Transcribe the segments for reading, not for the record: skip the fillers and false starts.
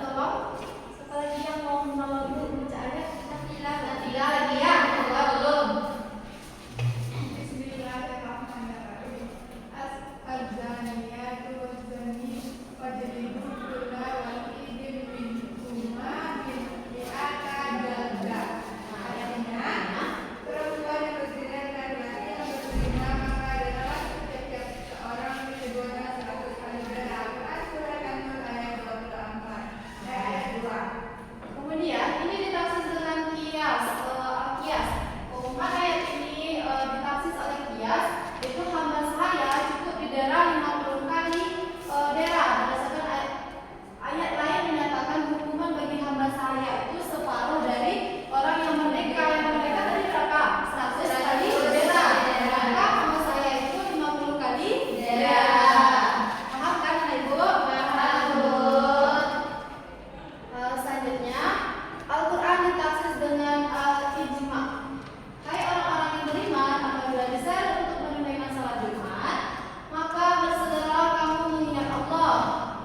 tolong. Siapa lagi yang mau menolong Ibu membaca ayat? Nanti lagi ya, belum. Bismillahirrahmanirrahim. Az-zaniyatu waz-zani fajlidu kulla wahidin minhuma mi'ata jaldah. Ayatnya, perempuan yang berzina dan laki yang berzina maka adalah setiap seorang keduanya 100 kali jaldah. Al-Quran surah An-Nur ayat 24. Ayat 2. Kemudian ini ditafsir dengan kias, kias. Umumnya ayat ini ditafsir oleh kias, itu hamba saya cukup didera 50 kali dera. Berdasarkan ayat lain menyatakan hukuman bagi hamba saya itu separuh dari orang yang merdeka. Yang merdeka tadi berapa? 100 kali dera. Maka hamba saya itu 50 kali dera. Paham kan Ibu? Paham. Selanjutnya Al-Quran ditafsir dengan ijma. Hai orang-orang yang beriman, apabila diseret untuk menunaikan salat Jumat, maka bersegeralah kamu mengingat Allah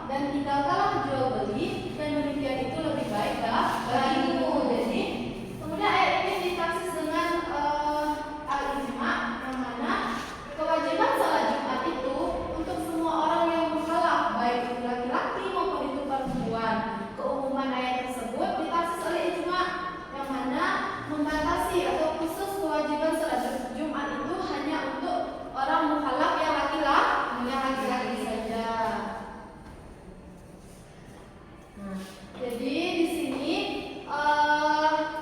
dan tinggalkanlah jual beli, dan demikian itu lebih baik bagimu. Jadi kemudian ayat ini ditafsir dengan al-ijma, yang mana kewajiban salat Jumat itu untuk semua orang yang mukallaf, baik itu laki-laki maupun itu perempuan. Keumuman ayat tersebut ditafsir oleh ijma, yang mana membatasi atau khusus kewajiban salat Jumat itu hanya untuk orang mukallaf yang laki-laki saja. Nah, jadi di sini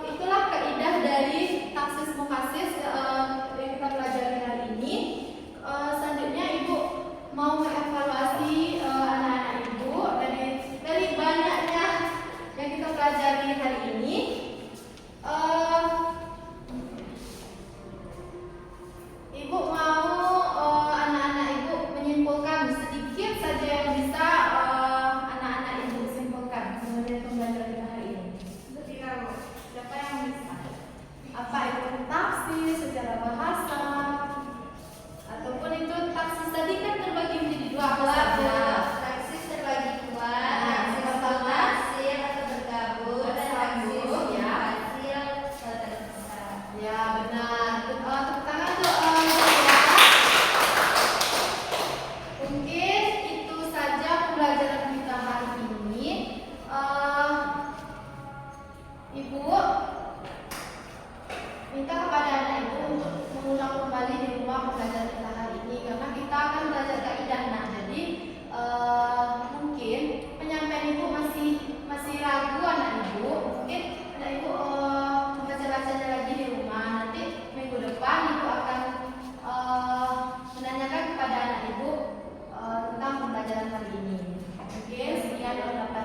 itulah kaidah dari taksis mukasis yang kita pelajari hari ini. Selanjutnya Ibu mau mengevaluasi anak-anak Ibu dari banyaknya yang kita pelajari hari ini. Ibu mau anak-anak Ibu menyimpulkan sedikit saja yang bisa anak-anak Ibu simpulkan dari pembelajaran kita hari ini. Siapa yang bisa? Apa itu tafsir secara bahasa? Ataupun itu tafsir tadi kan terbagi menjadi dua kelas ya. Taksis terbagi dua, Nah, taksis pertama, hasil atau bergabung, dan taksis bersambung, ya. hasil terpisah. Ya benar. Tepuk tangan tuh. Mungkin itu saja pembelajaran kita hari ini. Ibu minta kepada anak Ibu untuk mengulang kembali di rumah pembelajaran kita hari ini, karena kita akan belajar kaidah. Nah, jadi mungkin penyampaian Ibu masih ragu anak Ibu. Mungkin anak Ibu membaca-bacanya lagi di rumah. Nanti minggu depan Ibu akan menanyakan kepada anak Ibu tentang pembelajaran hari ini. Mungkin sekian yang dapat